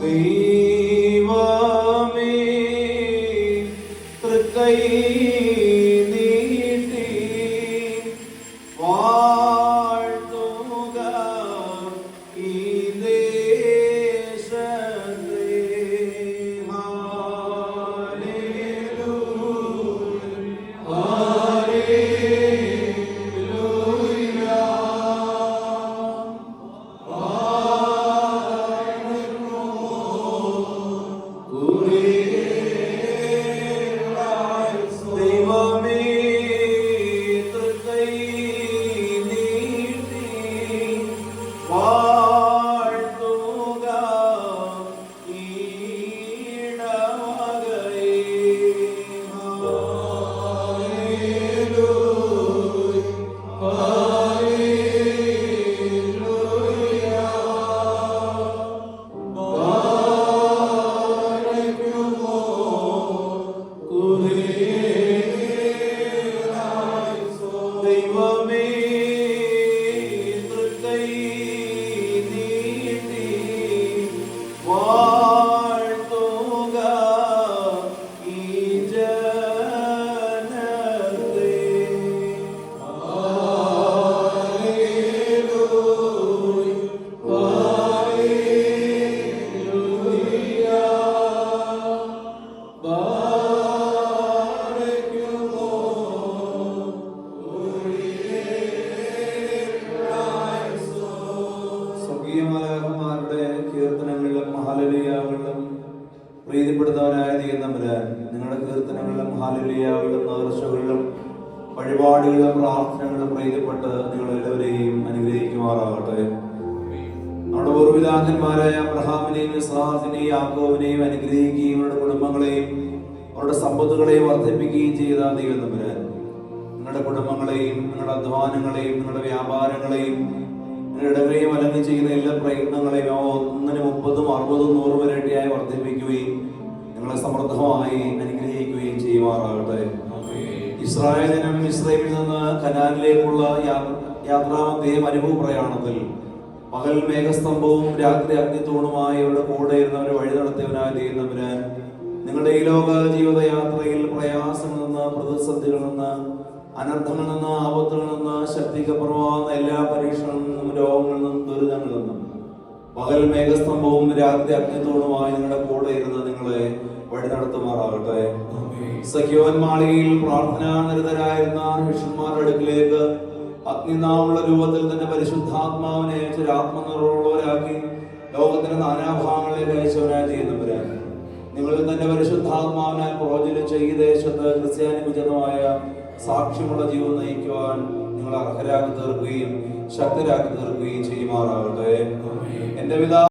ദൈവമേ തൃക്കൈ നീട്ടി വാഴ്ത്തുക ഈ ദേശത്തെ. ദൈവമേ തൃക്കൈ നീട്ടി വാഴ്ത്തുക ഈ ജനത്തെ. സ്വർഗീയമാലാഖമാരുടെ കീർത്തനങ്ങളിലും ഹല്ലേലൂയകളിലും പ്രീതിപ്പെടുന്നവനായ ദൈവതമ്പുരാൻ, നിങ്ങളുടെ കീർത്തനങ്ങളിലും ഹല്ലേലൂയകളിലും നേർച്ചകളിലും വഴിപാടുകളിലും പ്രാർത്ഥനകളിലും പ്രീതിപ്പെട്ട് നിങ്ങളെല്ലാവരെയും അനുഗ്രഹിക്കുമാറാകട്ടെ. നമ്മുടെ പൂർവ്വപിതാക്കന്മാരായ അബ്രഹാമിനെയും ഇസ്ഹാക്കിനെയും യാക്കോബിനെയും അനുഗ്രഹിക്കുകയും അവരുടെ കുടുംബങ്ങളെയും അവരുടെ സമ്പത്തുകളെയും വർദ്ധിപ്പിക്കുകയും ചെയ്ത ദൈവതമ്പുരാൻ, നിങ്ങളുടെ കുടുംബങ്ങളെയും നിങ്ങളുടെ അധ്വാനങ്ങളെയും നിങ്ങളുടെ വ്യാപാരങ്ങളെയും ഇടവരെയും അല്ലെങ്കിൽ ചെയ്യുന്ന എല്ലാ പ്രയത്നങ്ങളെയും 1, 30, 60, 100 വരെയായി വർദ്ധിപ്പിക്കുകയും നിങ്ങളെ സമൃദ്ധമായി അനുഗ്രഹിക്കുകയും ചെയ്യുമാറാകട്ടെ. ഇസ്രായേൽ ജനം മിസ്രയീമിൽ നിന്ന് കനാനിലേക്കുള്ള യാത്രാമധ്യേ അനുഭവ പ്രയാണത്തിൽ പകൽ മേഘസ്തംഭവും രാത്രി അഗ്നിത്തൂണുമായി അവരുടെ കൂടെ ഇരുന്നവരെ വഴി നടത്തിയവനായി ദൈവതമ്പുരാൻ, നിങ്ങളുടെ ഈ ലോക ജീവിതയാത്രയിൽ പ്രയാസങ്ങളിൽ നിന്ന്, പ്രതിസന്ധികളിൽ നിന്ന്, അനർത്ഥങ്ങളിൽ നിന്ന്, ആപത്തുകളിൽ നിന്ന്, ശക്തിക്കപ്പുറമാകുന്ന എല്ലാ പരീക്ഷകളിൽ നിന്നും, രോഗങ്ങളിൽ നിന്നും, ദുരിതങ്ങളിൽ നിന്നും പകൽ മേഘസ്തംഭവും രാത്രി അഗ്നിത്തൂണുമായി നിങ്ങളുടെ കൂടെ ഇരുന്ന് നിങ്ങളെ വഴി നടത്തുമാറാകട്ടെ. സഖ്യോൻ മാളികയിൽ പ്രാർത്ഥനാ നിരതരായിരുന്ന ശിഷ്യന്മാരുടെ അടുക്കിലേക്ക് അഗ്നിനാമുള്ള രൂപത്തിൽ തന്നെ പരിശുദ്ധാത്മാവിനെ അയച്ച് ആത്മനിർഭരരാക്കി ലോകത്തിന്റെ നാനാഭാഗങ്ങളിലേക്ക് അയച്ചവനായി ചെയ്യുന്നവരാൻ, നിങ്ങളിൽ തന്നെ പരിശുദ്ധാത്മാവിനാൽ പ്രവചിച്ച ഈ ദേശത്ത് ക്രിസ്ത്യാനി ഉചിതമായ സാക്ഷ്യമുള്ള ജീവിതം നയിക്കുവാൻ നിങ്ങൾ അർഹരാക്കി തീർക്കുകയും ശക്തരാക്കി തീർക്കുകയും ചെയ്യുമാറാകട്ടെ. എന്റെ പിതാ